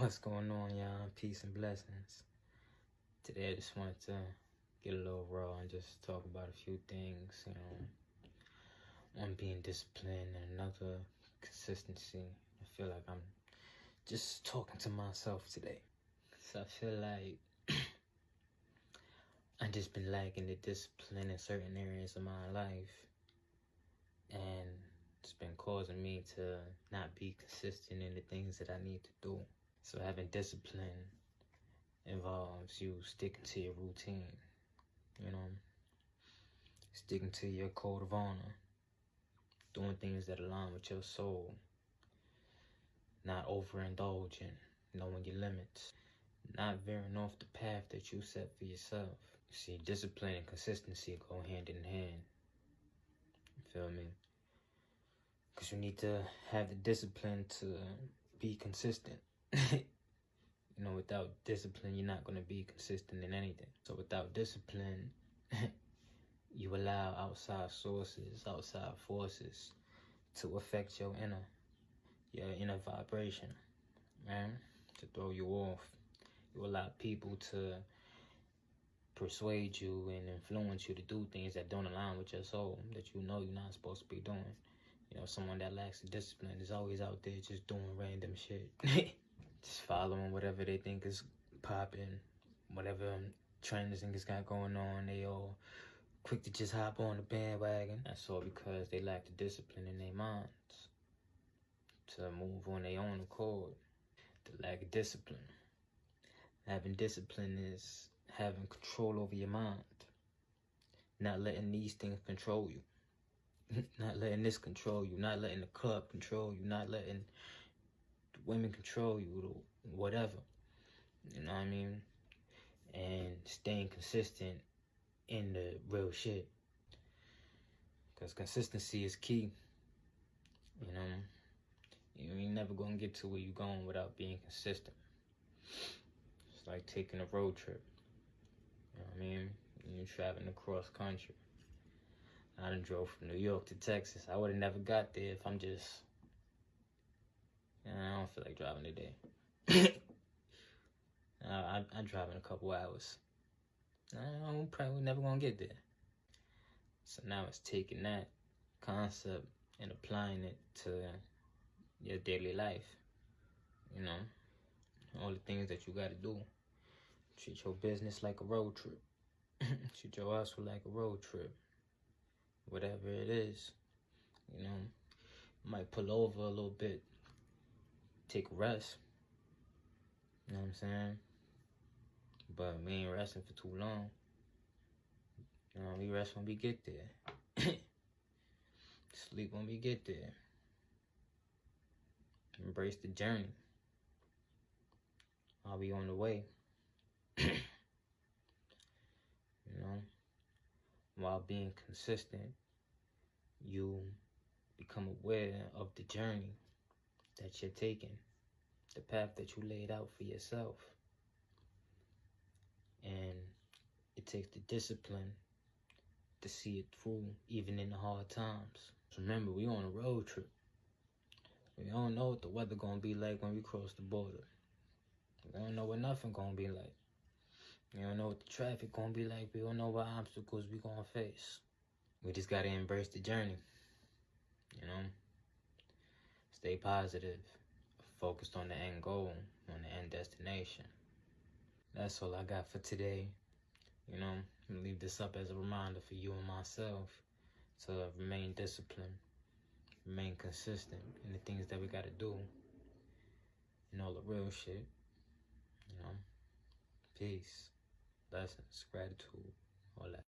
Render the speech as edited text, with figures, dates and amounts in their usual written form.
What's going on, y'all? Peace and blessings. Today I just wanted to get a little raw and just talk about a few things, one being disciplined and another consistency. I feel like I'm just talking to myself today. So I feel like I've just been lacking the discipline in certain areas of my life, and it's been causing me to not be consistent in the things that I need to do. So having discipline involves you sticking to your routine, sticking to your code of honor, doing things that align with your soul, not overindulging, knowing your limits, not veering off the path that you set for yourself. See, discipline and consistency go hand in hand. You feel me? Because you need to have the discipline to be consistent. Without discipline, you're not going to be consistent in anything. So without discipline, you allow outside sources, outside forces to affect your inner vibration, man, to throw you off. You allow people to persuade you and influence you to do things that don't align with your soul, that you're not supposed to be doing. Someone that lacks the discipline is always out there just doing random shit. Just following whatever they think is popping, whatever trends niggas got going on. They all quick to just hop on the bandwagon. That's all because they lack the discipline in their minds to move on their own accord. The lack of discipline. Having discipline is having control over your mind. Not letting these things control you. Not letting this control you. Not letting the club control you. Not letting the women control you. Whatever. You know what I mean? And staying consistent in the real shit. Because consistency is key. You ain't never gonna get to where you going without being consistent. It's like taking a road trip. You know what I mean? You're traveling across country. I done drove from New York to Texas. I would have never got there if I'm just... I don't feel like driving today. I drive in a couple hours. I'm probably never gonna get there. So now it's taking that concept and applying it to your daily life. All the things that you gotta do. Treat your business like a road trip. Treat your hustle like a road trip. Whatever it is, might pull over a little bit, take a rest. You know what I'm saying? But we ain't resting for too long. We rest when we get there. Sleep when we get there. Embrace the journey. I'll be on the way. While being consistent, you become aware of the journey that you're taking, the path that you laid out for yourself. And it takes the discipline to see it through, even in the hard times. Remember, we on a road trip. We don't know what the weather gonna be like when we cross the border. We don't know what nothing gonna be like. We don't know what the traffic gonna be like. We don't know what obstacles we gonna face. We just gotta embrace the journey. Stay positive. Focused on the end goal, on the end destination. That's all I got for today. Leave this up as a reminder for you and myself to remain disciplined, remain consistent in the things that we gotta do, and all the real shit. Peace, blessings, gratitude, all that.